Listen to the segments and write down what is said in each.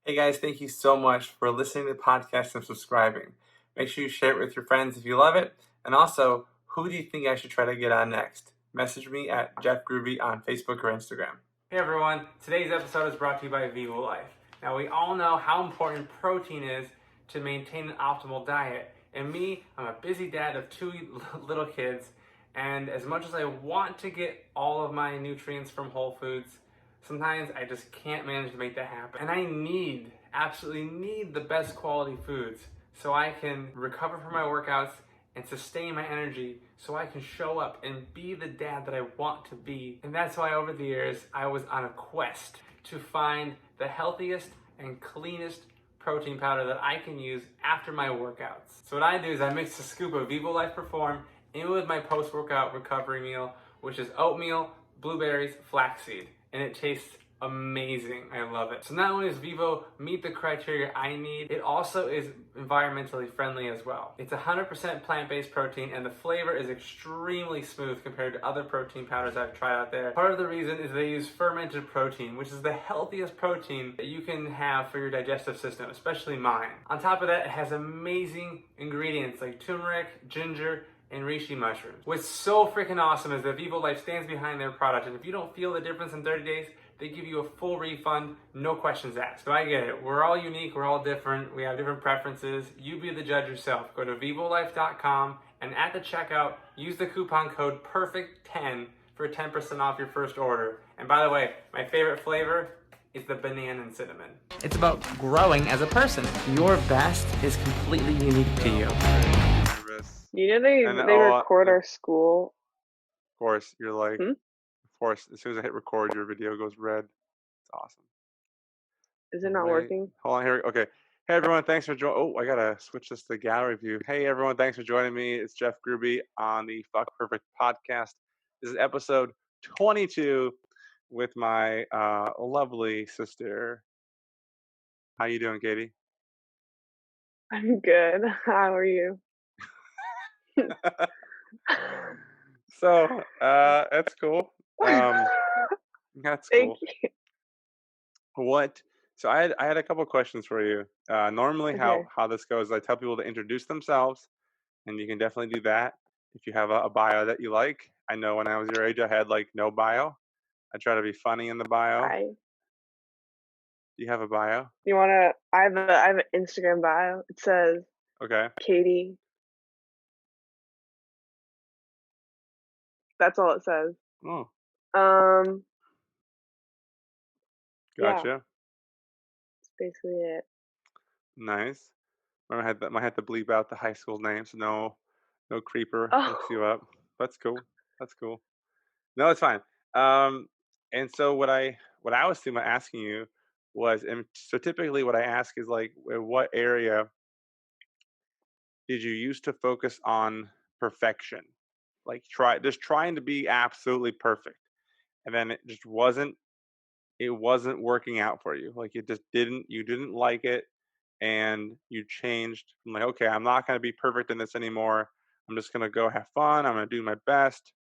Hey guys, thank you so much for listening to the podcast and subscribing. Make sure you share it with your friends if you love it. And also, who do you think I should try to get on next? Message me at Jeff Groovy on Facebook or Instagram. Hey everyone, today's episode is brought to you by Vivo Life. Now we all know how important protein is to maintain an optimal diet. And me, I'm a busy dad of two little kids, and as much as I want to get all of my nutrients from whole foods, sometimes I just can't manage to make that happen. And I absolutely need the best quality foods so I can recover from my workouts and sustain my energy so I can show up and be the dad that I want to be. And that's why over the years, I was on a quest to find the healthiest and cleanest protein powder that I can use after my workouts. So what I do is I mix a scoop of Vivo Life Perform in with my post-workout recovery meal, which is oatmeal, blueberries, flaxseed, and it tastes amazing. I love it. So not only does Vivo meet the criteria I need, it also is environmentally friendly as well. It's 100% plant-based protein, and the flavor is extremely smooth compared to other protein powders I've tried out there. Part of the reason is they use fermented protein, which is the healthiest protein that you can have for your digestive system, especially mine. On top of that, it has amazing ingredients like turmeric, ginger, and reishi mushrooms. What's so freaking awesome is that Vivo Life stands behind their product, and if you don't feel the difference in 30 days, they give you a full refund, no questions asked. So I get it. We're all unique, we're all different, we have different preferences. You be the judge yourself. Go to vivolife.com and at the checkout, use the coupon code PERFECT10 for 10% off your first order. And by the way, my favorite flavor is the banana and cinnamon. It's about growing as a person. Your best is completely unique to you. You know they record our school. Of course, you're like, Hmm? of course, as soon as I hit record, your video goes red. It's awesome. Is it not working? Hold on here. Okay. Hey everyone, thanks for joining. Oh, I gotta switch this to gallery view. Hey everyone, thanks for joining me. It's Jeff Gruby on the Fuck Perfect podcast. This is episode 22 with my lovely sister. How you doing, Katie? I'm good. How are you? So, that's cool. That's Thank cool. you. What? So I had a couple questions for you. Normally, Okay. how this goes, I tell people to introduce themselves, and you can definitely do that if you have a bio that you like. I know when I was your age, I had like no bio. I try to be funny in the bio. Hi. Do you have a bio? You wanna? I have an Instagram bio. It says Okay. Katie. That's all it says. Oh, Um. Yeah. gotcha. That's basically it. Nice. I had to bleep out the high school name, so no creeper looks Oh. you up. That's cool. That's cool. No, it's fine. Um, and so what I was thinking about asking you was, and so typically what I ask is like, what area did you used to focus on perfection? Like trying to be absolutely perfect. And then it wasn't working out for you. Like you didn't like it and you changed from like, okay, I'm not gonna be perfect in this anymore. I'm just gonna go have fun. I'm gonna do my best.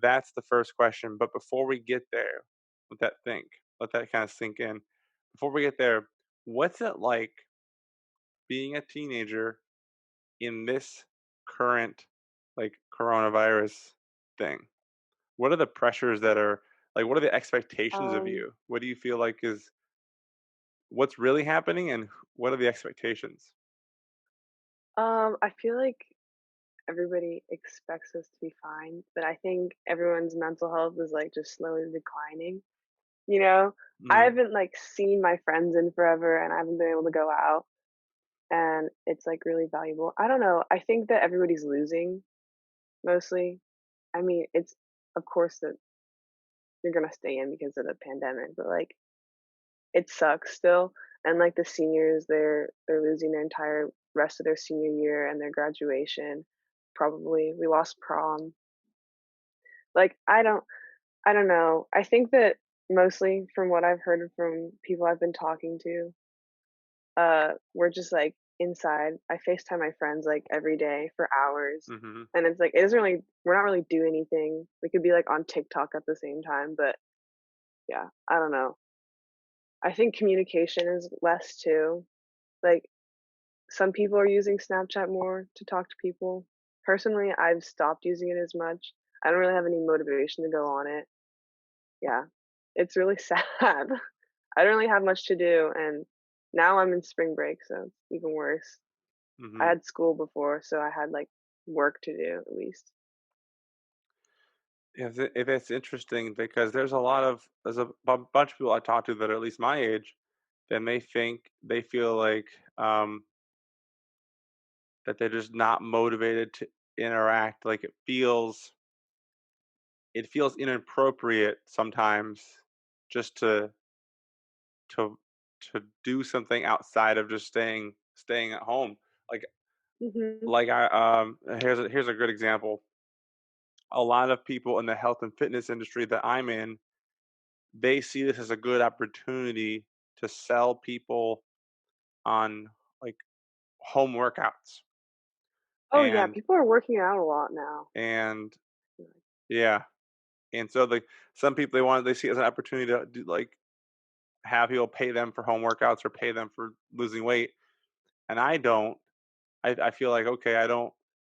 That's the first question. But before we get there, let that kind of sink in. Before we get there, what's it like being a teenager in this current like coronavirus thing? What are the pressures that are like what are the expectations of Um. you? What do you feel like is what's really happening and what are the expectations? I feel like everybody expects us to be fine, but I think everyone's mental health is like just slowly declining. You know, I Mhm. haven't like seen my friends in forever, and I haven't been able to go out, and it's like really valuable. I don't know. I think that everybody's losing mostly. I mean, it's of course that you're gonna stay in because of the pandemic, but like it sucks still. And like the seniors, they're losing their entire rest of their senior year and their graduation. Probably we lost prom. Like I don't know. I think that mostly from what I've heard from people I've been talking to, we're just like inside. I FaceTime my friends like every day for hours. Mhm. And it's like it doesn't really we're not really doing anything. We could be like on TikTok at the same time, but yeah, I don't know. I think communication is less too. Like, some people are using Snapchat more to talk to people. Personally, I've stopped using it as much. I don't really have any motivation to go on it. Yeah. It's really sad. I don't really have much to do, and now I'm in spring break, so it's even worse. I Hmm. had school before, so I had, like, work to do at least. If it's interesting because there's a bunch of people I talk to that are at least my age, then they feel like that they're just not motivated to interact. Like it feels inappropriate sometimes just to to do something outside of just staying at home. Like Mhm. here's a good example. A lot of people in the health and fitness industry that I'm in, they see this as a good opportunity to sell people on like home workouts Oh, yeah, and people are working out a lot now. and yeah. And so some people they see it as an opportunity to do like have people pay them for home workouts or pay them for losing weight. And I don't. I feel like okay, I don't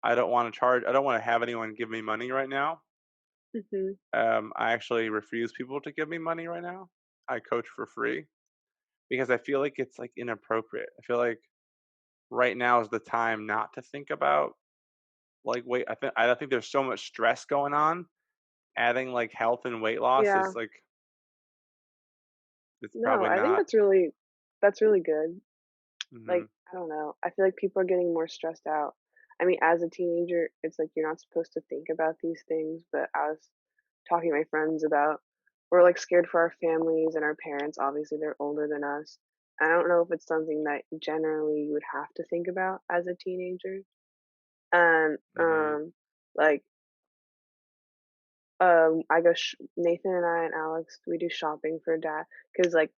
want to charge. I don't want to have anyone give me money right now. Mhm. I actually refuse people to give me money right now. I coach for free because I feel like it's like inappropriate. I feel like right now is the time not to think about like wait. I don't think there's so much stress going on. Adding like health and weight loss Yeah. is like it's No, probably I think not. that's really good. Hmm. Like, I don't know, I feel like people are getting more stressed out. I mean, as a teenager, it's like you're not supposed to think about these things, but I was talking to my friends about we're, like, scared for our families and our parents, obviously, they're older than us. I don't know if it's something that generally you would have to think about as a teenager, and, Hmm. like, I go sh Nathan and I and Alex, we do shopping for dad because like,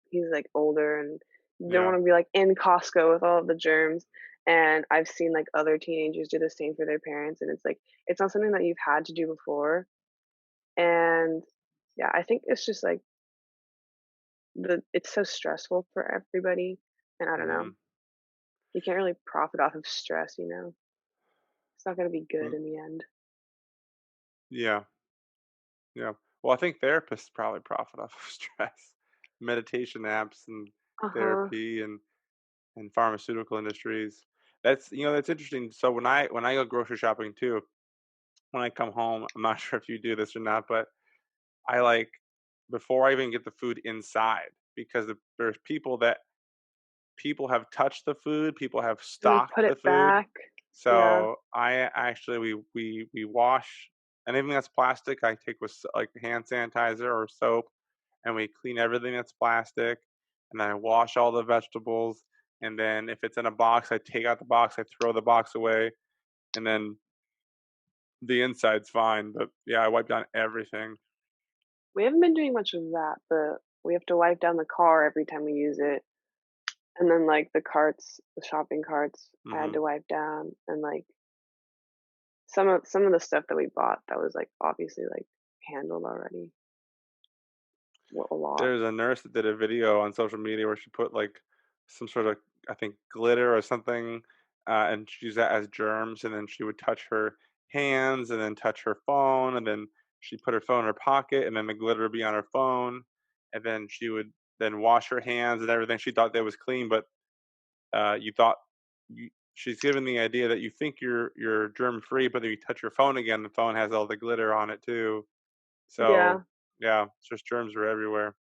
he's, like, older and you don't Yeah. wanna be, like, in Costco with all of the germs, and I've seen, like, other teenagers do the same for their parents, and it's, like, it's not something that you've had to do before, and, yeah, I think it's just, like, it's so stressful for everybody, and I don't know, Hmm. you can't really profit off of stress, you know? It's not gonna be good Mm, in the end. yeah. Yeah. Well, I think therapists probably profit off of stress. Meditation apps and Uh-huh. therapy and pharmaceutical industries. That's that's interesting. So when I go grocery shopping too, when I come home, I'm not sure if you do this or not, but I like before I even get the food inside because there's people have touched the food, people have And then stocked put the it food. back. Yeah. So I actually we wash anything that's plastic. I take with like hand sanitizer or soap, and we clean everything that's plastic. And then I wash all the vegetables. And then if it's in a box, I take out the box, I throw the box away, and then the inside's fine. But yeah, I wipe down everything. We haven't been doing much of that, but we have to wipe down the car every time we use it. And then, like, the shopping carts, I had Hmm. to wipe down, and, like, some of the stuff that we bought that was, like, obviously, like, handled already, a lot. There's a nurse that did a video on social media where she put like some sort of I think glitter or something, and she used that as germs, and then she would touch her hands, and then touch her phone, and then she put her phone in her pocket, and then the glitter would be on her phone, and then she would then wash her hands and everything. She thought that was clean, but you thought she's given the idea that you think you're germ free, but then you touch your phone again, the phone has all the glitter on it too. Yeah, So yeah, it's just germs are everywhere.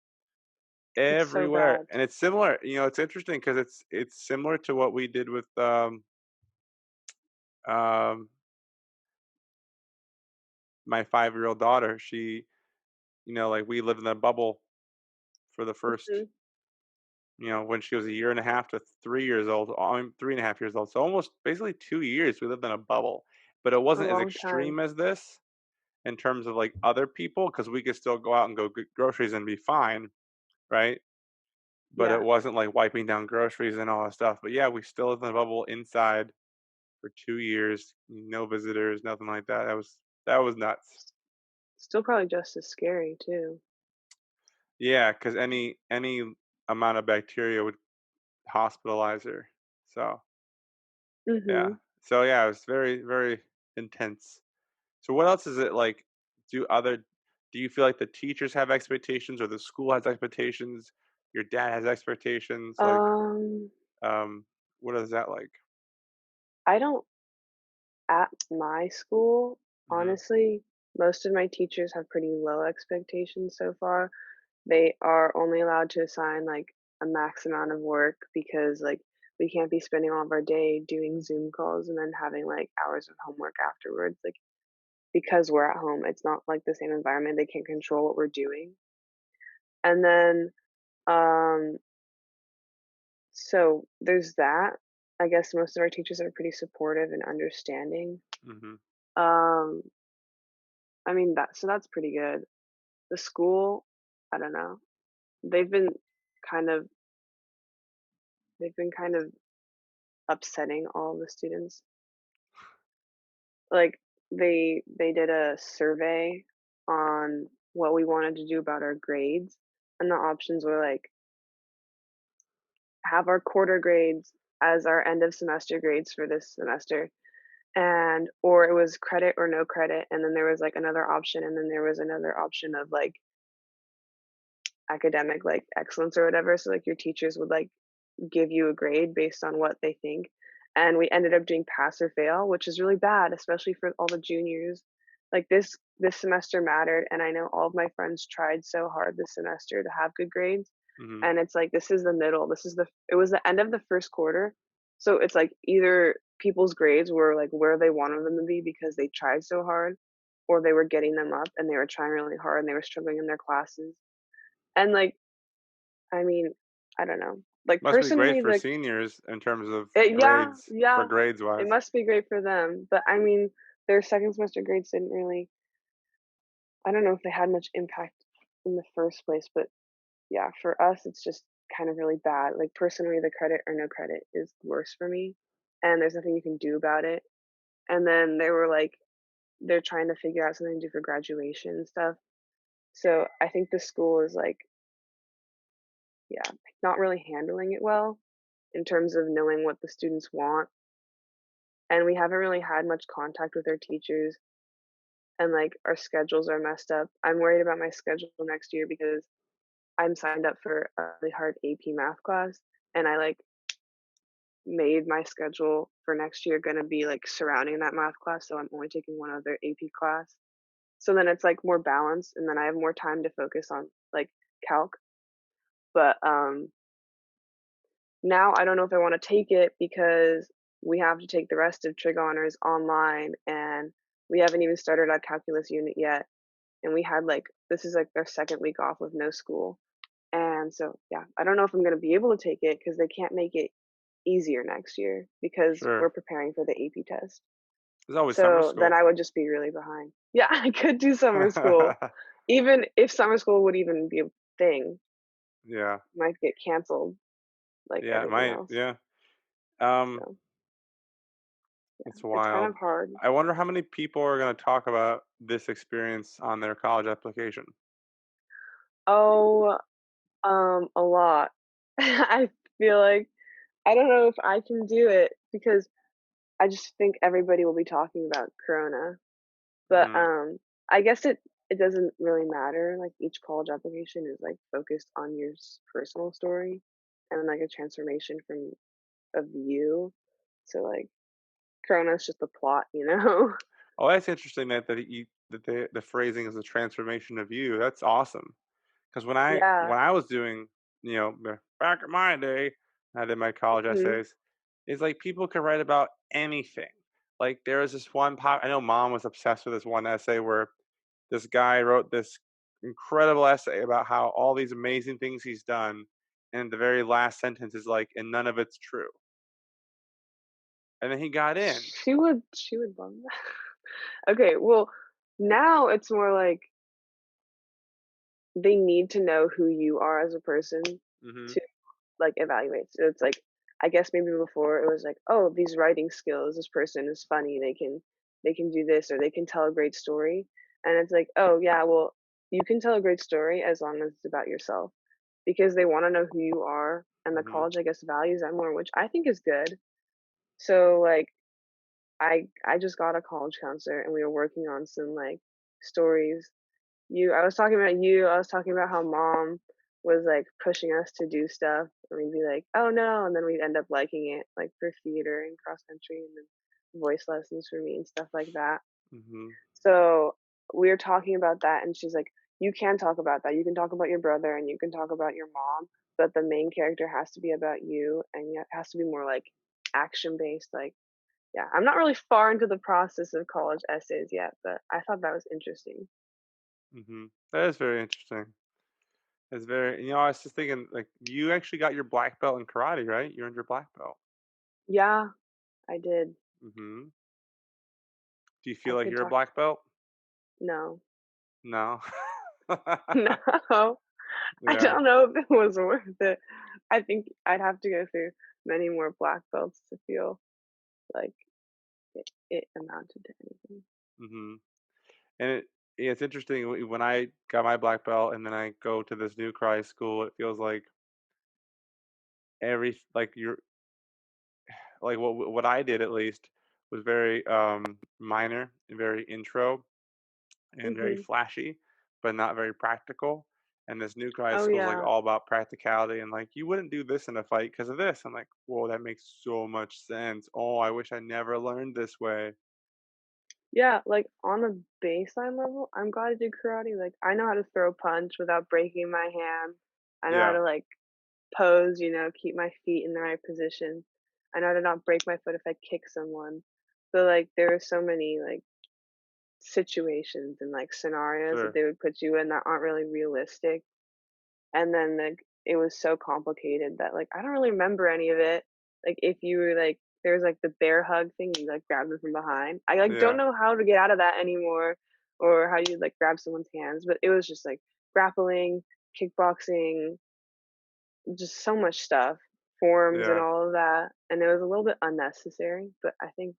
it's so Everywhere, bad. and it's similar, it's interesting because it's similar to what we did with, um, my five-year-old daughter. She like, we lived in a bubble for the first Mhm. when she was a year and a half to 3 years old, I'm 3.5 years old, so almost basically 2 years we lived in a bubble, but it A wasn't as long time. extreme as this in terms of, like, other people because we could still go out and go get groceries and be fine, right? But it Yeah, wasn't, like, wiping down groceries and all that stuff, but yeah, we still lived in a bubble inside for 2 years, no visitors, nothing like that. That was nuts. still probably just as scary too. Yeah, because any amount of bacteria would hospitalize her. So, yeah. Mhm. So, yeah, it was very, very intense. So what else is it like? Do other do you feel like the teachers have expectations or the school has expectations? Your dad has expectations? Like, Um, um, what is that like? I don't at my school, Mhm, honestly, most of my teachers have pretty low expectations so far. They are only allowed to assign, like, a max amount of work because, like, we can't be spending all of our day doing Zoom calls and then having, like, hours of homework afterwards, like, because we're at home, it's not, like, the same environment, they can't control what we're doing. And then, um, so there's that. I guess most of our teachers are pretty supportive and understanding. mhm. Um, I mean, that's pretty good. The school, I don't know. They've been kind of they've been kind of upsetting all the students. Like, they did a survey on what we wanted to do about our grades, and the options were, like, have our quarter grades as our end of semester grades for this semester, and or it was credit or no credit, and then there was, like, another option, and then there was another option of, like, academic, like, excellence or whatever, so, like, your teachers would, like, give you a grade based on what they think, and we ended up doing pass or fail, which is really bad, especially for all the juniors. Like, this semester mattered, and I know all of my friends tried so hard this semester to have good grades, Mhm. and it's like, this is the middle, this is the it was the end of the 1st quarter, so it's like either people's grades were, like, where they wanted them to be because they tried so hard, or they were getting them up and they were trying really hard and they were struggling in their classes. And, like, I mean, I don't know. Like, Must be great personally, for the seniors in terms of yeah, grades for yeah, grades it wise. must be great for them, but, I mean, their 2nd semester grades didn't really I don't know if they had much impact in the first place, but, yeah, for us, it's just kind of really bad. Like, personally, the credit or no credit is worse for me, and there's nothing you can do about it. And then they were like they're trying to figure out something to do for graduation and stuff. So, I think the school is, like, yeah, not really handling it well in terms of knowing what the students want, and we haven't really had much contact with our teachers, and, like, our schedules are messed up. I'm worried about my schedule next year because I'm signed up for a really hard AP math class, and I, like, made my schedule for next year gonna be, like, surrounding that math class, so I'm only taking one other AP class. So then it's, like, more balanced, and then I have more time to focus on, like, calc, but, now I don't know if I wanna take it because we have to take the rest of trig honors online, and we haven't even started our calculus unit yet, and we had, like this is, like, their 2nd week off with no school, and so, yeah, I don't know if I'm gonna be able to take it because they can't make it easier next year because we're Sure. preparing for the AP test. There's always summer So, then school. I would just be really behind. Yeah, I could do summer school. Even if summer school would even be a thing, Yeah. might get canceled like Yeah, it everything might. else, Yeah. Um, so, it's it's kind wild. of hard. I wonder how many people are gonna talk about this experience on their college application. Oh, a lot. I feel like I don't know if I can do it because I just think everybody will be talking about Corona, but, Mhm. I guess it doesn't really matter, like, each college application is, like, focused on your personal story and, like, a transformation from of you, so, like, Corona is just the plot, you know? Oh, that's interesting that the phrasing is a transformation of you. That's awesome. Because Yeah. when I was doing, back in my day, I did my college Mhm. essays, it's like people could write about anything. Like there was this one I know mom was obsessed with this one essay where this guy wrote this incredible essay about how all these amazing things he's done, and the very last sentence is like, and none of it's true. And then he got in. She would love that. Okay, well, now it's more like they need to know who you are as a person Mhm. to, like, evaluate. So it's like, I guess maybe before it was like, "Oh, these writing skills, this person is funny, they can do this or they can tell a great story." And it's like, "Oh, yeah, well, you can tell a great story as long as it's about yourself." because they wanna know who you are, and the Mhm. college, I guess, values that more, which I think is good. So, like, I just got a college counselor, and we were working on some, like, stories. I was talking about you, I was talking about how mom was, like, pushing us to do stuff, and we'd be like, "Oh, no," and then we'd end up liking it, like, for theater and cross country and then voice lessons for me and stuff like that. Mhm. So, we were talking about that, and she's like, "You can talk about that. You can talk about your brother, and you can talk about your mom, but the main character has to be about you, and it has to be more, like, action-based." Like, yeah, I'm not really far into the process of college essays yet, but I thought that was interesting. Mhm. That is very interesting. It's very I was just thinking, like, you actually got your black belt in karate, right? You earned your black belt. Yeah, I did. Mhm. Do you I feel like could you're a talk. black belt? No. No. No. I Yeah. don't know if it was worth it. I think I'd have to go through many more black belts to feel like it amounted to anything. Mhm. And it's interesting when I got my black belt and then I go to this new karate school, it feels like you're like what I did at least was very minor and very intro and very Mhm. flashy, but not very practical. And this new karate Oh, school is like yeah. all about practicality and like you wouldn't do this in a fight because of this. I'm like, whoa, that makes so much sense. Oh, I wish I never learned this way. Yeah, like, on a baseline level, I'm glad I did karate, like, I know how to throw a punch without breaking my hand. I know how Yeah, to, like, pose, keep my feet in the right position. I know how to not break my foot if I kick someone. So, like, there are so many, like, situations and, like, scenarios that sure. they would put you in that aren't really realistic, and then, like, it was so complicated that, like, I don't really remember any of it. Like, if you were, like there was, like, the bear hug thing, you, like, grab them from behind. I, like, don't Yeah, know how to get out of that anymore or how you, like, grab someone's hands, but it was just, like, grappling, kickboxing, just so much stuff, forms and yeah. all of that, and it was a little bit unnecessary, but I think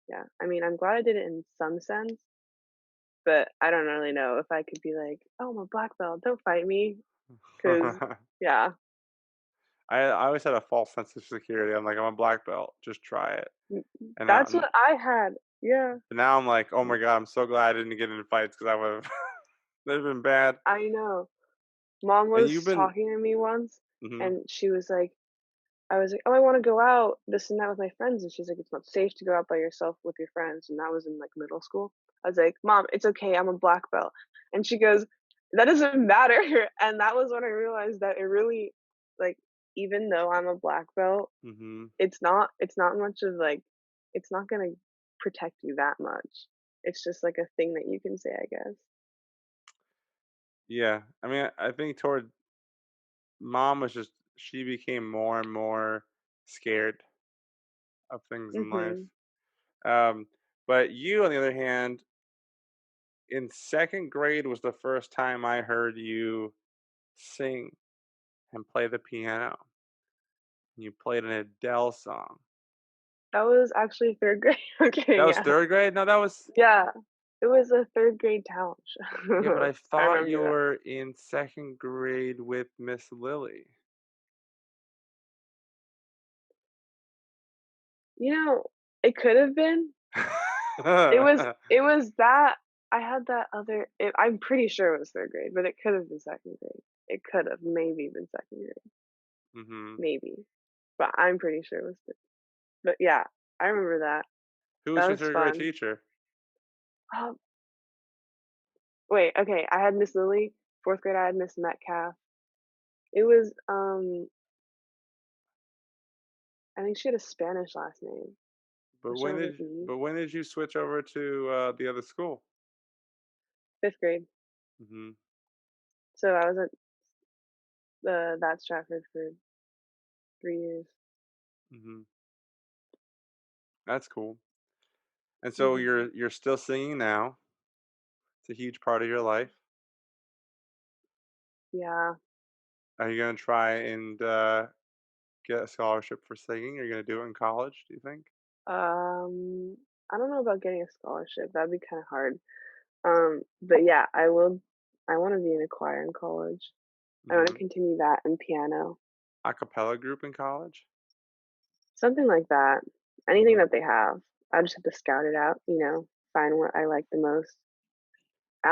yeah, I mean, I'm glad I did it in some sense, but I don't really know if I could be like, "Oh, I'm a black belt, don't fight me," because yeah, I always had a false sense of security. I'm like, I'm a black belt. Just try it. mm, And that's what I had. Yeah, now I'm like, oh mm, my god, I'm so glad I didn't get into fights because I would have that'd have been bad. I know. Mom And you've was been, talking to me once, hmm and she was like I was like, "Oh, I wanna go out, this and that with my friends," and she's like, "It's not safe to go out by yourself with your friends," and that was in, like, middle school. I was like, "Mom, it's okay, I'm a black belt," and she goes, "That doesn't matter," and that was when I realized that it really like, even though I'm a black belt, hmm it's not much of, like it's not gonna protect you that much. It's just, like, a thing that you can say, I guess. yeah. I mean, I think toward mom was just she became more and more scared of things in life. Mhm. Um, but you, on the other hand, in second grade was the first time I heard you sing and play the piano. You played an Adele song. That was actually 3rd grade. That Okay, was yeah. third grade. No, that was Yeah. It was a 3rd grade talent yeah. But show. I I thought you remember that. were in second grade with Miss Lily. You know, it could have been. It was that I had that other I'm pretty sure it was 3rd grade, but it could have been 2nd grade. It could have maybe been 2nd grade, hmm maybe, but I'm pretty sure it was 3rd. But yeah, I remember that. Who was That your was third grade fun. teacher? Um, wait, okay, I had Miss Lily, 4th grade I had Miss Metcalf. It was, I think she had a Spanish last name. But It started with an E. when did you switch over to the other school? 5th grade. hmm So I was at that Stratford for 3 years. hmm That's cool. And so Mhm. you're still singing now. It's a huge part of your life. Yeah. Are you gonna try and get a scholarship for singing? Are you gonna do it in college? Do you think? I don't know about getting a scholarship, that'd be kinda hard. But yeah, I wanna be in a choir in college. I wanna Mhm. continue that and piano, A cappella group in college? something like that. Anything Mhm. that they have. I just have to scout it out, find what I like the most.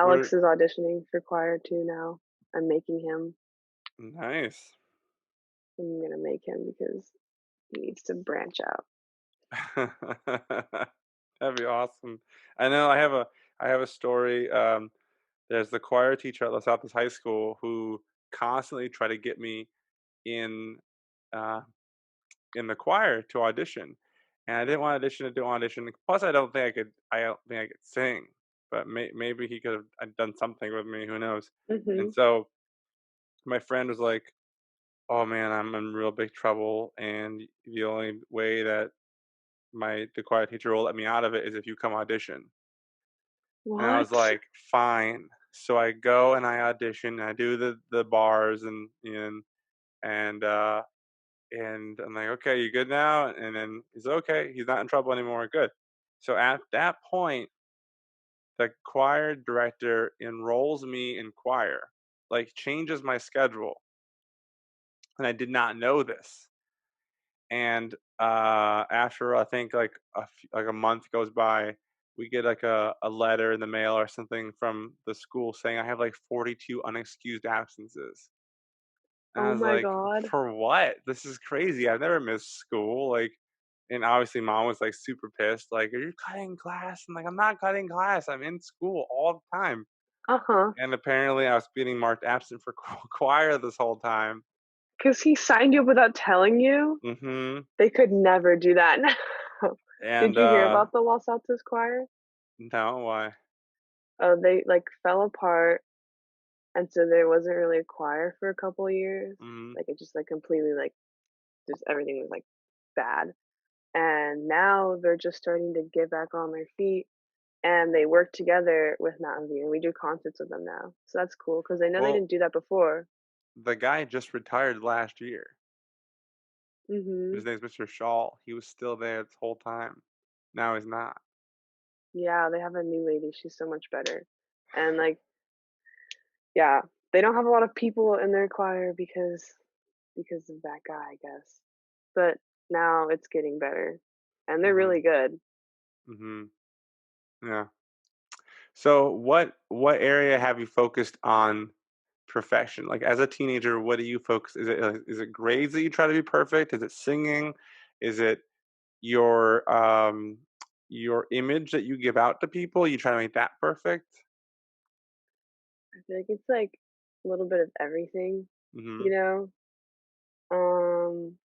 What are Alex is auditioning for choir too now. I'm making him. Nice. I'm gonna make him because he needs to branch out. That'd be awesome. I know I have a story, there's the choir teacher at Los Altos High School who constantly tried to get me in, uh, in the choir to audition, and I didn't want to do audition, plus I don't think I could sing, but maybe he could have done something with me, who knows? And Mhm. so my friend was like, "Oh, man, I'm in real big trouble, and the only way that the choir teacher will let me out of it is if you come audition." And I was What? like, "Fine." So I go and I audition, and I do the bars and and I'm like, "Okay, you good now?" And then he's okay. He's not in trouble anymore. Good. So at that point, the choir director enrolls me in choir, like changes my schedule, and I did not know this. And after I think like a month goes by, we get like a letter in the mail or something from the school saying I have like 42 unexcused absences. And I Oh was my like, god. for what? This is crazy. I've never missed school. Like, and obviously mom was like super pissed. Like, are you cutting class? I'm like, I'm not cutting class. I'm in school all the time. Uh-huh. And apparently I was being marked absent for choir this whole time. 'Cause he signed you up without telling you? Hmm. They could never do that now. Did And you hear about the Los Altos choir? no, why? Oh, they, like, fell apart, and so there wasn't really a choir for a couple years. Mhm. Like, it just, like, completely, like, just everything was, like, bad. And now they're just starting to get back on their feet, and they work together with Mountain View, and we do concerts with them now. So that's cool because I know they Well, didn't do that before. the guy just retired last year. His Mhm. name's Mr. Shaw. He was still there this whole time. Now he's not. Yeah, they have a new lady, she's so much better. And, like, yeah, they don't have a lot of people in their choir because of that guy, I guess. But now it's getting better, and they're Mhm. really good. Mhm. Yeah. So what area have you focused on perfection? Like as a teenager, what do you focus? Is it grades that you try to be perfect? Is it singing? Is it your your image that you give out to people? You try to make that perfect? I feel like it's, like, a little bit of everything, you Mhm. know? Um,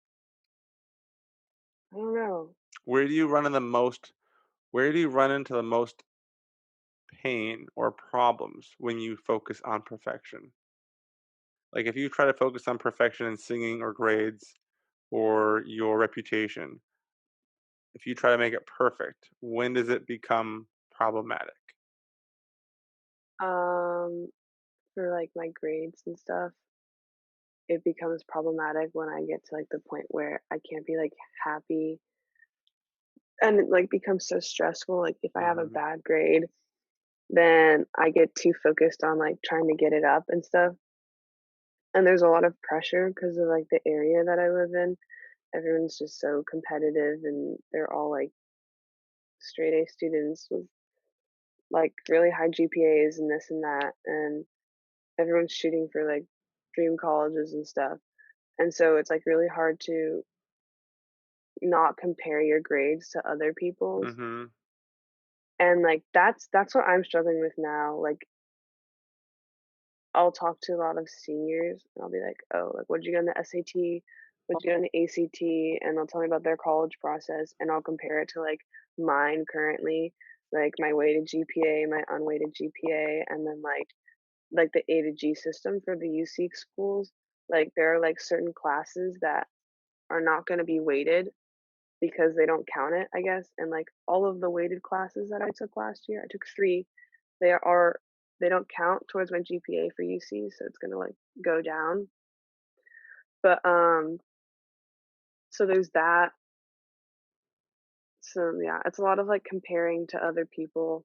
I don't know. Where do you run in the most where do you run into the most pain or problems when you focus on perfection? Like if you try to focus on perfection in singing or grades or your reputation, if you try to make it perfect, when does it become problematic? Um, for, like, my grades and stuff, it becomes problematic when I get to, like, the point where I can't be, like, happy, and it, like, becomes so stressful, like, if I have a Mhm. bad grade, then I get too focused on, like, trying to get it up and stuff, and there's a lot of pressure because of, like, the area that I live in. Everyone's just so competitive, and they're all, like, straight A students with, like, really high GPAs and this and that, and everyone's shooting for, like, dream colleges and stuff, and so it's, like, really hard to not compare your grades to other people's, Mhm. and, like, that's what I'm struggling with now. Like, I'll talk to a lot of seniors, and I'll be like, "Oh, like, what'd you get on the SAT? What'd you get on the ACT?" And they'll tell me about their college process, and I'll compare it to, like, mine currently, like, my weighted GPA, my unweighted GPA, and then, like, the A to G system for the UC schools. Like, there are, like, certain classes that are not gonna be weighted because they don't count it, I guess, and, like, all of the weighted classes that I took last year, I took 3, they are they don't count towards my GPA for UC, so it's gonna, like, go down. But, so there's that. So, yeah, it's a lot of, like, comparing to other people,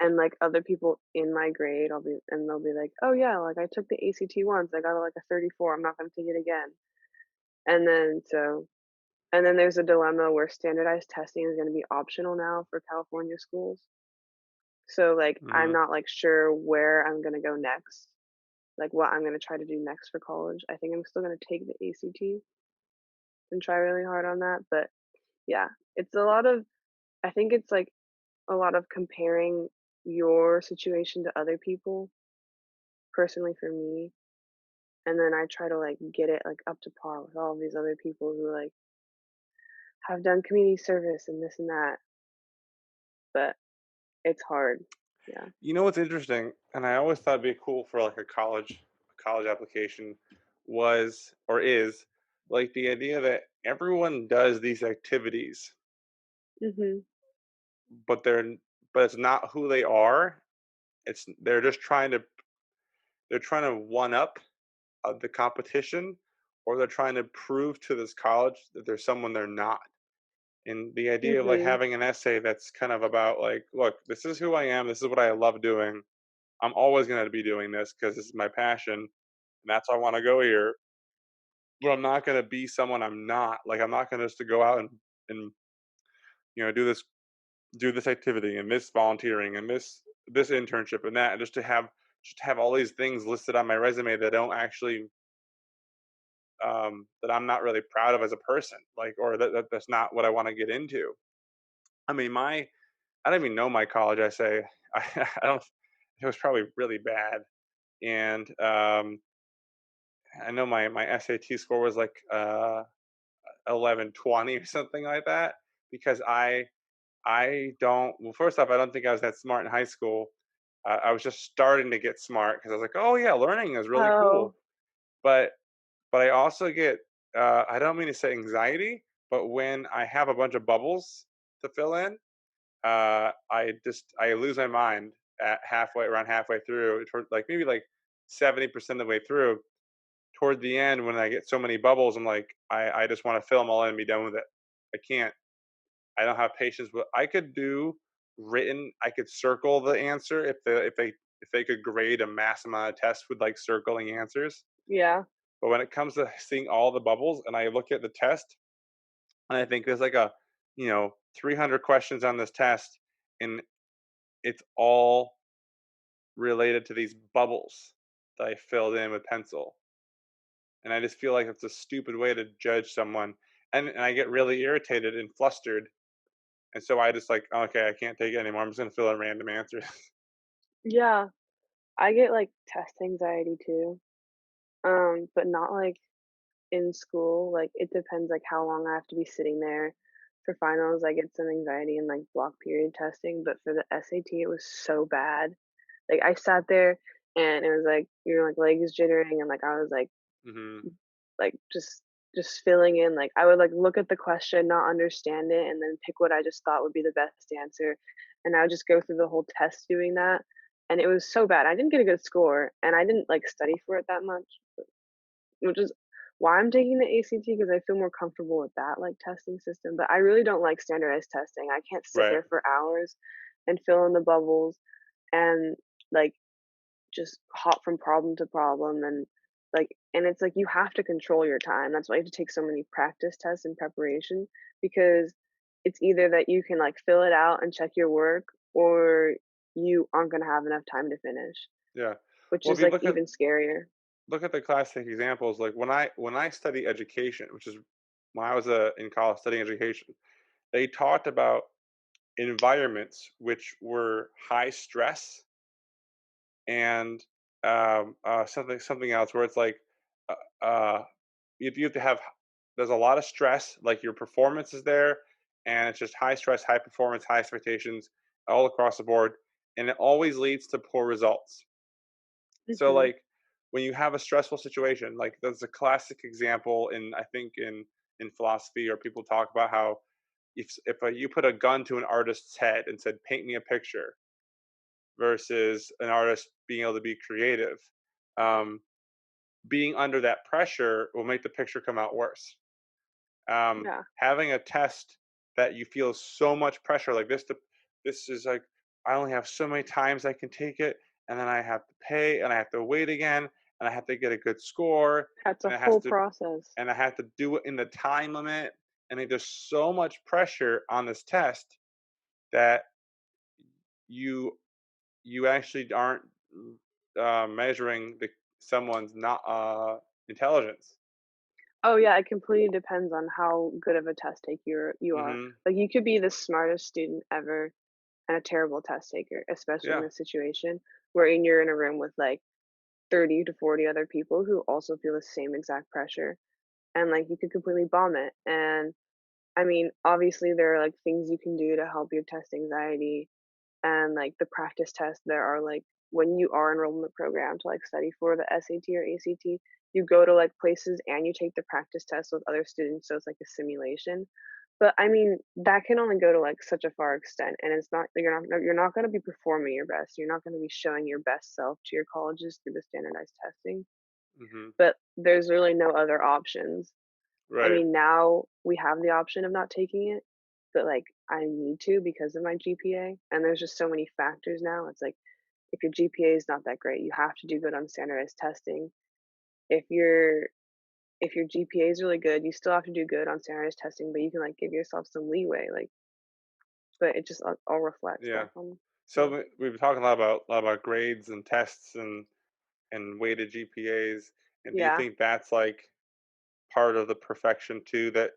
and, like, other people in my grade, they'll be like, "Oh, yeah, like, I took the ACT once, I got, like, a 34, I'm not gonna take it again." And then so and then there's a dilemma where standardized testing is gonna be optional now for California schools. So, like, I'm Mhm. not, like, sure where I'm gonna go next, like, what I'm gonna try to do next for college. I think I'm still gonna take the ACT and try really hard on that, but yeah, it's a lot of I think it's, like, a lot of comparing your situation to other people, personally for me, and then I try to, like, get it, like, up to par with all of these other people who, like, have done community service and this and that, but it's hard. Yeah. You know what's interesting, and I always thought it'd be cool for like a college application was or is like the idea that everyone does these activities, Mhm. but but it's not who they are. It's they're trying to one up the competition, or they're trying to prove to this college that there's someone they're not. And the idea of like Mhm. having an essay that's kind of about like, look, this is who I am. This is what I love doing. I'm always going to be doing this because this is my passion, and that's why I want to go here. But I'm not going to be someone I'm not. Like I'm not going to just to go out and do this activity and this volunteering and this internship and that, and just to have all these things listed on my resume that don't actually that I'm not really proud of as a person, like or that's not what I want to get into. I mean, I don't even know my college essay. I don't. It was probably really bad, and I know my SAT score was like 1120 or something like that because I don't well first off I don't think I was that smart in high school. I was just starting to get smart because I was like, oh yeah, learning is really Oh, cool. But I also get I don't mean to say anxiety, but when I have a bunch of bubbles to fill in, I lose my mind at around halfway through, toward, like maybe like 70% of the way through. Toward the end, when I get so many bubbles, I'm like, I just want to fill them all in and be done with it. I can't. I don't have patience. But I could do written. I could circle the answer if they could grade a mass amount of tests with like circling answers. yeah. But when it comes to seeing all the bubbles, and I look at the test, and I think there's like a 300 questions on this test, and it's all related to these bubbles that I filled in with pencil. And I just feel like it's a stupid way to judge someone. And I get really irritated and flustered. And so I just like, okay, I can't take it anymore. I'm just gonna fill in random answers. Yeah. I get, like, test anxiety too, but not, like, in school, like, it depends, like, how long I have to be sitting there. For finals, I get some anxiety in, like, block period testing, but for the SAT, it was so bad. Like, I sat there and it was like your, like, legs jittering and, like, I was, hmm like, just filling in, like, I would, like, look at the question, not understand it, and then pick what I just thought would be the best answer, and I would just go through the whole test doing that, and it was so bad. I didn't get a good score, and I didn't, like, study for it that much, which is why I'm taking the ACT because I feel more comfortable with that, like, testing system, but I really don't like standardized testing. I can't sit Right. there for hours and fill in the bubbles and, like, just hop from problem to problem and it's like you have to control your time. That's why you have to take so many practice tests in preparation because it's either that you can like fill it out and check your work or you aren't going to have enough time to finish, Yeah. which Well, if is you like even scarier. look at the classic examples, like when I study education, which is when I was in college studying education, they talked about environments which were high stress and something else where it's like uh, you have to have there's a lot of stress, like your performance is there, and it's just high stress, high performance, high expectations all across the board, and it always leads to poor results. So Mhm. like when you have a stressful situation, like there's a classic example I think in philosophy, or people talk about how if you put a gun to an artist's head and said paint me a picture versus an artist being able to be creative, um, being under that pressure will make the picture come out worse. Yeah. Having a test that you feel so much pressure, like this is like I only have so many times I can take it, and then I have to pay, and I have to wait again, and I have to get a good score, That's a and it has whole to process. and I have to do it in the time limit. And there's so much pressure on this test that you you actually aren't measuring someone's not intelligence. Oh, yeah, it completely depends on how good of a test taker you are. Hmm. Like, you could be the smartest student ever and a terrible test taker, especially in Yeah. a situation wherein you're in a room with, like, 30 to 40 other people who also feel the same exact pressure, and, like, you could completely bomb it, and, I mean, obviously, there are, like, things you can do to help your test anxiety, and, like, the practice test, there are, like when you are enrolled in the program to, like, study for the SAT or ACT, you go to, like, places and you take the practice test with other students, so it's like a simulation. But, I mean, that can only go to, like, such a far extent, and it's not you're not gonna be performing your best, you're not gonna be showing your best self to your colleges through the standardized testing, Hmm. but there's really no other options. I Right. mean, now we have the option of not taking it, but, like, I need to because of my GPA, and there's just so many factors now, it's like, if your GPA is not that great, you have to do good on standardized testing. If your if your GPA is really good, you still have to do good on standardized testing, but you can, like, give yourself some leeway, like but it just all reflects Yeah. back on So yeah. we've been talking a lot about grades and tests and weighted GPAs. And do you Yeah. think that's like part of the perfection too? That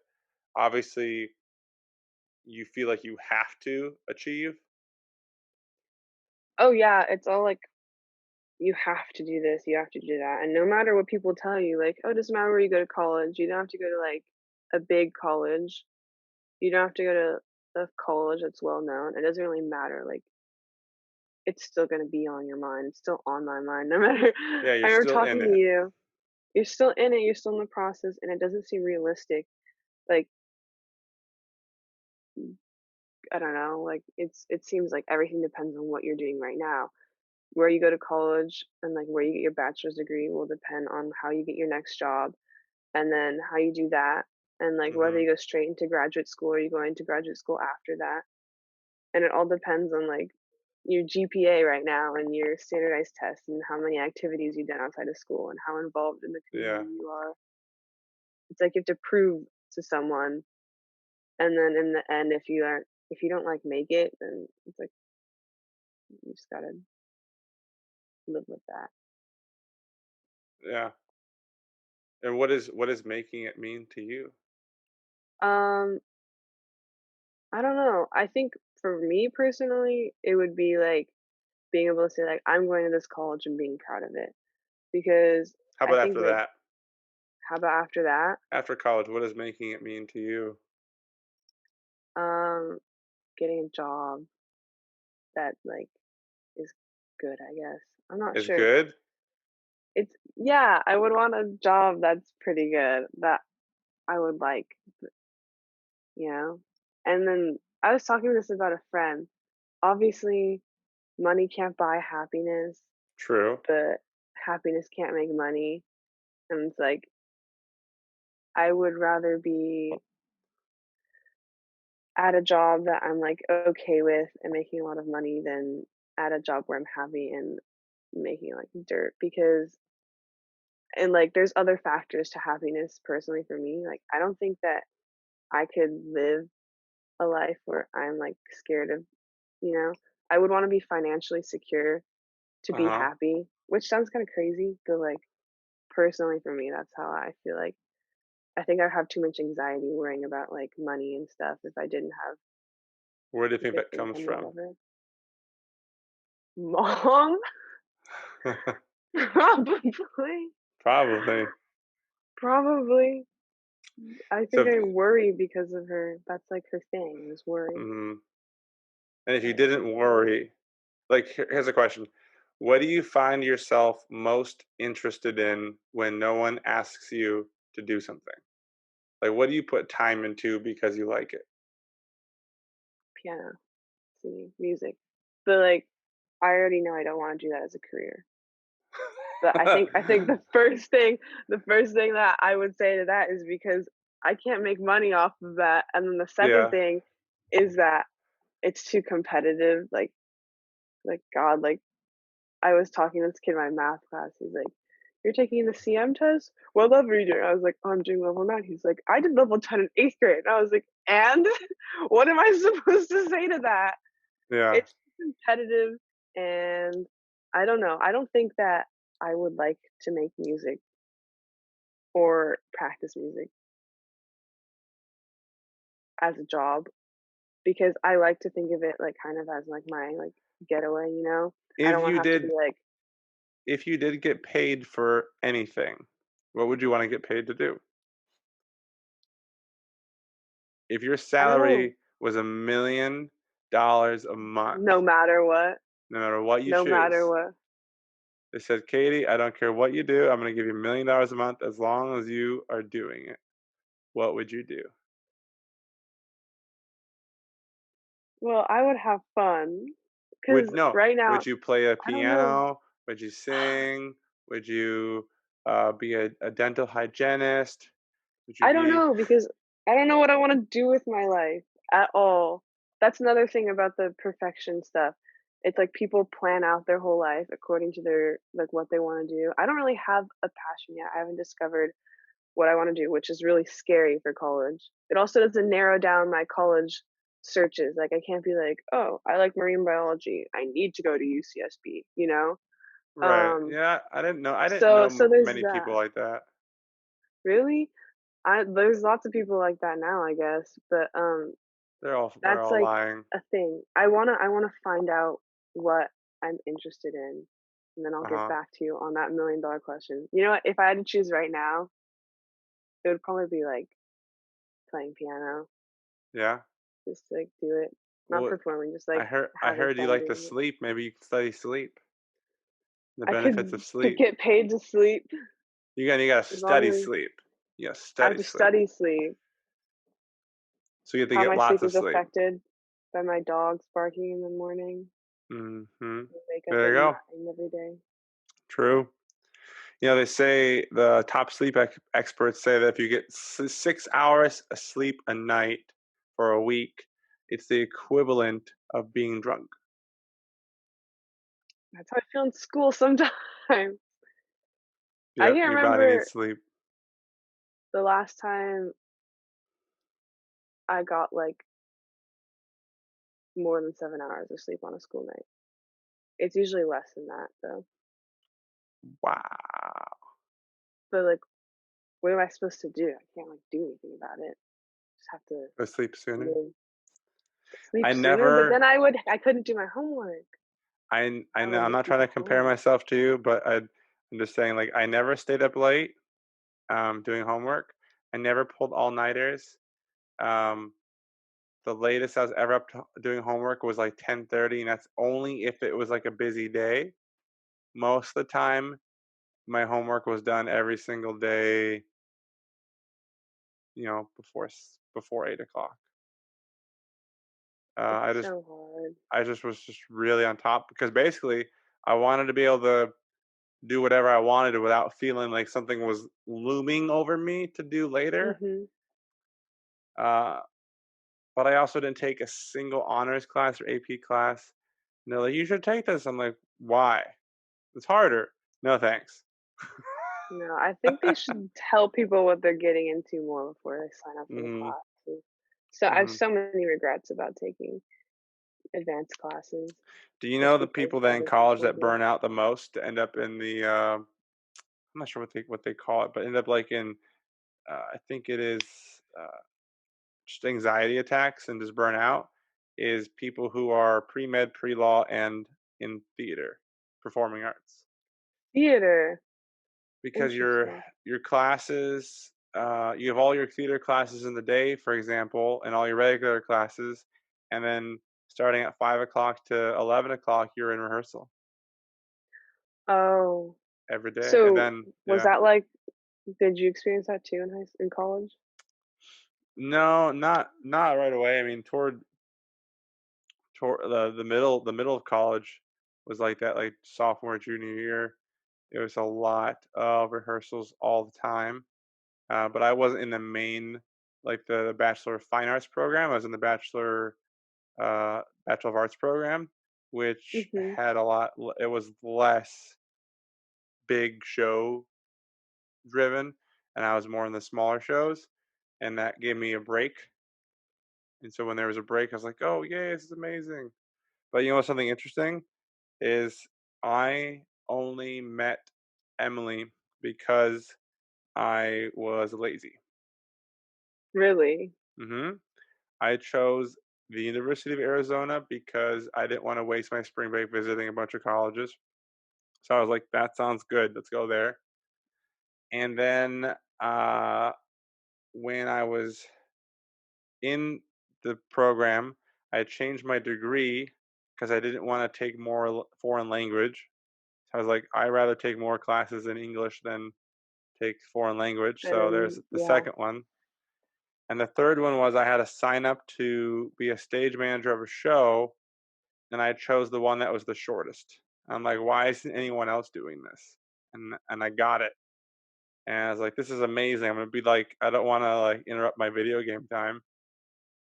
obviously you feel like you have to achieve. Oh, yeah, it's all like, you have to do this, you have to do that, and no matter what people tell you, like, "Oh, it doesn't matter where you go to college, you don't have to go to, like, a big college, you don't have to go to a college that's well known, it doesn't really matter, like, it's still gonna be on your mind, it's still on my mind no matter." Yeah, you're I remember still in talking to it. you, you're still in it, you're still in the process, and it doesn't seem realistic, like, I don't know, like, it seems like everything depends on what you're doing right now. Where you go to college and, like, where you get your bachelor's degree will depend on how you get your next job, and then how you do that, and, like, whether Hmm. you go straight into graduate school or you go into graduate school after that, and it all depends on, like, your GPA right now and your standardized tests and how many activities you've done outside of school and how involved in the Yeah. community you are. It's like you have to prove to someone, and then in the end, if you don't, like, make it, then it's like you just gotta live with that. Yeah. And what is making it mean to you? Um, I don't know. I think for me personally, it would be, like, being able to say, like, "I'm going to this college," and being proud of it, because How I about think, after like, that? how about after that? After college, what is making it mean to you? Um, Getting a job that, like, is good, I guess. I'm not Is sure. good? It's yeah, I would want a job that's pretty good, that I would like, you know? And then I was talking this about a friend. Obviously, money can't buy happiness, True. but happiness can't make money, and it's like, I would rather be at a job that I'm, like, okay with and making a lot of money than at a job where I'm happy and making, like, dirt because and, like, there's other factors to happiness personally for me, like, I don't think that I could live a life where I'm, like, scared of you know? I would wanna be financially secure to be Uh-huh. happy, which sounds kinda crazy, but, like, personally for me, that's how I feel like I think I have too much anxiety worrying about, like, money and stuff if I didn't have Where do you a think good that comes income or from? whatever. Mom? Probably. Probably. Probably. I think So, I worry because of her. That's, like, her thing is worry. mhm. And if you But didn't worry, like, here's a question. What do you find yourself most interested in when no one asks you to do something? Like, what do you put time into because you like it? piano, singing, music. But, like, I already know I don't wanna do that as a career. But I think the first thing that I would say to that is because I can't make money off of that, and then the second Yeah. thing is that it's too competitive, like, Like, God, like, I was talking to this kid in my math class, he's like, "You're taking the CM test? What level are you doing?" I was like, "Oh, I'm doing level 9." He's like, "I did level 10 in 8th grade." And I was like, "And? What am I supposed to say to that?" Yeah. It's competitive, and I don't know, I don't think that I would like to make music or practice music as a job, because I like to think of it, like, kind of as, like, my, like, getaway, you know? I If don't wanna you have to be did like, if you did get paid for anything, what would you wanna get paid to do? If your I don't know, salary was $1,000,000 a month, no matter what, no matter what you no matter choose, what. they said, "Katie, I don't care what you do, I'm gonna give you $1,000,000 a month as long as you are doing it." What would you do? Well, I would have fun, Would cause no, right would now, you play a I don't know. piano? Would you sing? Would you, be a dental hygienist? Would you I don't be know because I don't know what I wanna do with my life at all. That's another thing about the perfection stuff. It's like people plan out their whole life according to their like, what they wanna do. I don't really have a passion yet. I haven't discovered what I wanna do, which is really scary for college. It also doesn't narrow down my college searches. Like, I can't be like, "Oh, I like marine biology. I need to go to UCSB," you know? right, Um, yeah, I didn't know so there's many people that. like that. Really? I there's lots of people like that now, I guess, but, They're that's, all like, lying. a thing. I wanna find out what I'm interested in, and then I'll get Uh-huh. back to you on that $1,000,000 question. You know what? If I had to choose right now, it would probably be, like, playing piano, Yeah? just to, like, do it. Not Well, performing, just, like, I having heard you fun like to doing it. sleep, maybe you could study sleep, the I benefits of could sleep. get paid to sleep You gotta as long study as sleep. You gotta I have study to sleep. study sleep. So you have to How get my lots sleep of is sleep. affected by my dogs barking in the morning. Mhm. I wake up There with you go. nothing every day. True. You know, they say the top sleep experts say that if you get 6 hours of sleep a night for a week, it's the equivalent of being drunk. That's how I feel in school sometimes. I Yep, can't your body needs remember sleep. the last time I got, like, more than 7 hours of sleep on a school night. It's usually less than that, though. Wow. But, like, what am I supposed to do? I can't, like, do anything about it. Just have to Go sleep sooner. live sleep I sooner, but then never I couldn't do my homework. I I know would I'm miss not my trying to compare homework. myself to you, but I'm just saying, like, I never stayed up late, doing homework. I never pulled all-nighters. Um, the latest I was ever up to doing homework was like 10:30, and that's only if it was like a busy day. Most of the time, my homework was done every single day, before 8 o'clock. Uh, It's I just so hard. I just was just really on top because basically I wanted to be able to do whatever I wanted without feeling like something was looming over me to do later. Mhm. Uh, but I also didn't take a single honors class or AP class. And they're like, you should take this. I'm like, why? It's harder. No, thanks. No, I think they should tell people what they're getting into more before they sign up for the hmm classes. So I have hmm so many regrets about taking advanced classes Do you know just the because people I that in wasn't college told that yet. burn out the most to end up in the I'm not sure what they call it, but end up like in I think it is just anxiety attacks and just burnout is people who are pre med, pre law, and in theater, performing arts, Theater, because interesting. your classes you have all your theater classes in the day, for example, and all your regular classes, and then starting at 5 o'clock to 11 o'clock, you're in rehearsal Oh, every day, and so then was yeah. that like did you experience that too in in college? No, not right away. I mean, toward the middle of college was like that, like sophomore junior year. It was a lot of rehearsals all the time. But I wasn't in the main, like the Bachelor of Fine Arts program. I was in the Bachelor of Arts program. which Mhm. had a lot. It was less big show driven, and I was more in the smaller shows, and that gave me a break. And so when there was a break, I was like, "Oh, yay, this is amazing!" But you know what's something interesting is I only met Emily because I was lazy. Really? hmm I chose the University of Arizona because I didn't want to waste my spring break visiting a bunch of colleges. So I was like, "That sounds good. Let's go there." And then uh, when I was in the program, I changed my degree because I didn't want to take more foreign language. So I was like, I rather take more classes in English than take foreign language. And So there's then the yeah. second one. And the third one was I had to sign up to be a stage manager of a show, and I chose the one that was the shortest. I'm like, why isn't anyone else doing this? And I got it. And I was like, this is amazing. I'm gonna be like, I don't want to like interrupt my video game time.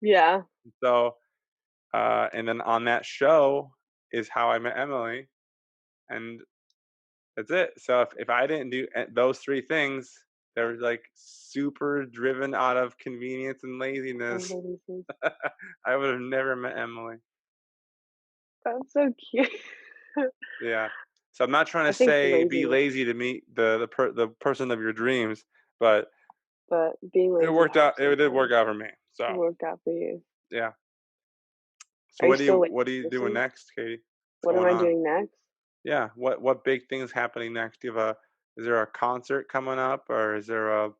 Yeah. So and then on that show is how I met Emily, and that's it. So if I didn't do those three things, they're like super driven out of convenience and laziness. Amazing. I would have never met Emily. That's so cute. Yeah. So I'm not trying I to think say be laziness, lazy to meet the person of your dreams, but but being it lazy worked out. helps It did work sometimes. out for me. It So worked out for you. yeah. So Are you still like what are you doing practicing? next, Katie? What's What am going I on? doing next? Yeah. What big things happening next? Do you have a is there a concert coming up, or is there a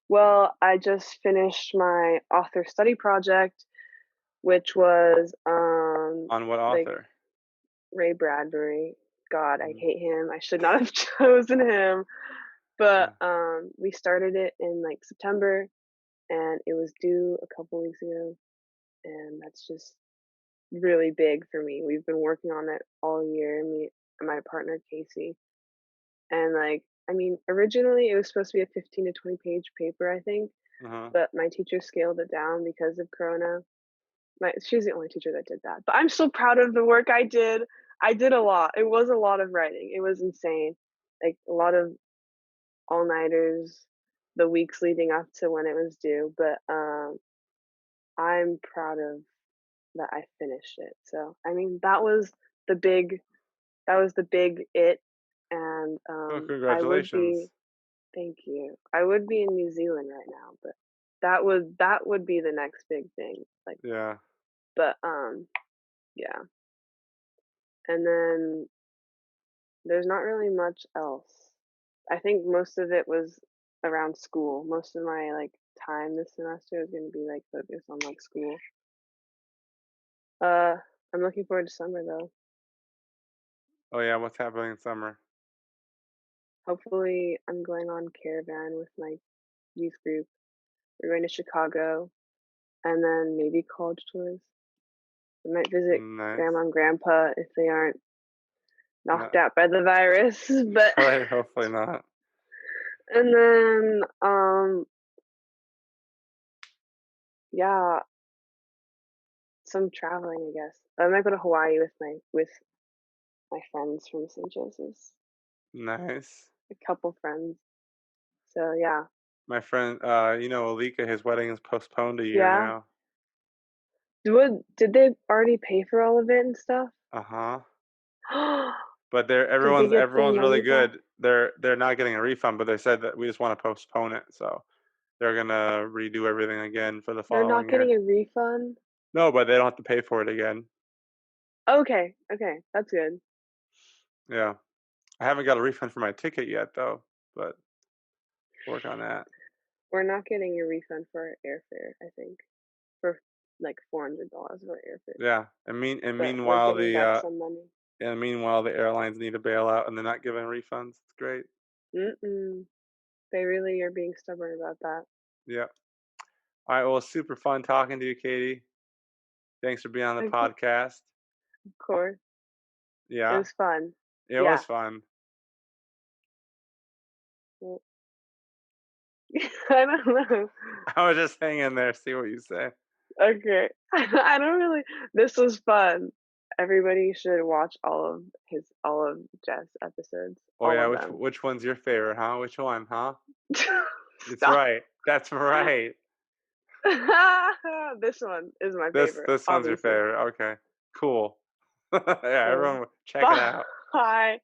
Well, I just finished my author study project, which was on what like author? Ray Bradbury. God, I Mhm. hate him. I should not have chosen him. But Yeah. we started it in like September and it was due a couple weeks ago, and that's just really big for me. We've been working on it all year, me and my partner Casey. And like, I mean, originally it was supposed to be a 15 to 20 page paper, I think, Uh-huh. but my teacher scaled it down because of Corona. She's the only teacher that did that. But I'm so proud of the work I did. I did a lot. It was a lot of writing. It was insane. Like a lot of all-nighters the weeks leading up to when it was due, but I'm proud of that I finished it. So, I mean, the big that was the big it, and, Well, I would congratulations. be thank you. I would be in New Zealand right now, but that would be the next big thing, like, Yeah. but, yeah, and then there's not really much else. I think most of it was around school. Most of my, like, time this semester is gonna be, like, focused on, like, school. Uh, I'm looking forward to summer, though. Oh yeah, what's happening in summer? Hopefully, I'm going on caravan with my youth group. We're going to Chicago, and then maybe college tours. We might visit Nice. grandma and grandpa if they aren't knocked No, out by the virus, but right, hopefully not. and then, yeah, some traveling, I guess. I might go to Hawaii with my friends from St. Joseph's, Nice. a couple friends. So, yeah. My friend, Alika, his wedding is postponed a year Yeah. now. Did they already pay for all of it and stuff? Uh-huh. But they're Did they get their everyone's really money back? good. They're not getting a refund, but they said that we just want to postpone it, so they're gonna redo everything again for the They're not following getting year. a refund? No, but they don't have to pay for it again. Okay, okay, that's good. Yeah. I haven't got a refund for my ticket yet though, but work on that. We're not getting a refund for our airfare, I think, for like $400 for our airfare, Yeah. but we're getting back some money. And meanwhile the airlines need to bail out and they're not giving refunds. It's great. Mm-mm. They really are being stubborn about that. Yeah. All right. Well, super fun talking to you, Katie. Thanks for being on the Okay, podcast. of course. It Yeah. was fun. It Yeah. was fun. Well, I don't know. I was just hanging there, see what you say. Okay. I don't really this was fun. Everybody should watch all of Jeff's episodes, Oh all yeah, of them. which one's your favorite, huh? Which one, huh? It's Stop. right. That's right. This one is my This favorite, this one's your obviously. favorite. Okay. Cool. Yeah, Okay. everyone check it out. Bye.